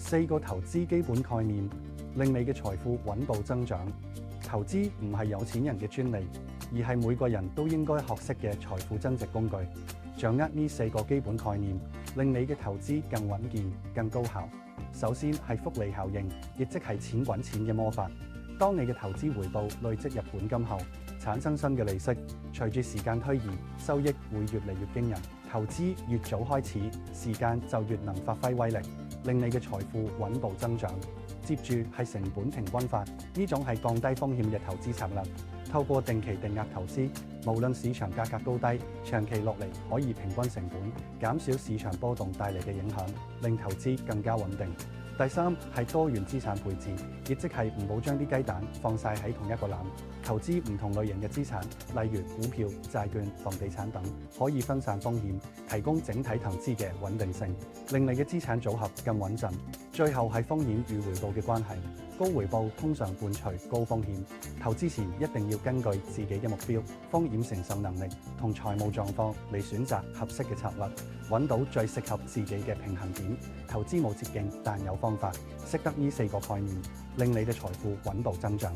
4個投資基本概念，令你嘅財富穩步增長。投資唔係有錢人嘅專利，而係每個人都應該學識嘅財富增值工具。掌握呢4個基本概念，令你嘅投資更穩健、更高效。首先係複利效應，亦即係錢滾錢嘅魔法。當你嘅投資回報累積入本金後，產生新嘅利息，隨住時間推移，收益會越嚟越驚人。投資越早開始，時間就越能發揮威力，令你嘅財富穩步增長。接住係成本平均法，呢種係降低風險嘅投資策略。透過定期定額投資，無論市場價格高低，長期落嚟可以平均成本，減少市場波動帶嚟嘅影響，令投資更加穩定。第三係多元資產配置，亦即係唔好將啲雞蛋放晒喺同一個籃，投資唔同類型嘅資產，例如股票、債券、房地產等，可以分散風險，提供整體投資嘅穩定性，令你嘅資產組合更穩陣。最後係風險與回報嘅關係，高回報通常伴隨高風險，投資時一定要根據自己嘅目標、風險承受能力同財務狀況嚟選擇合適嘅策略，揾到最適合自己嘅平衡點。投資冇捷徑，但有方法，識得呢4個概念，令你嘅財富穩步增長。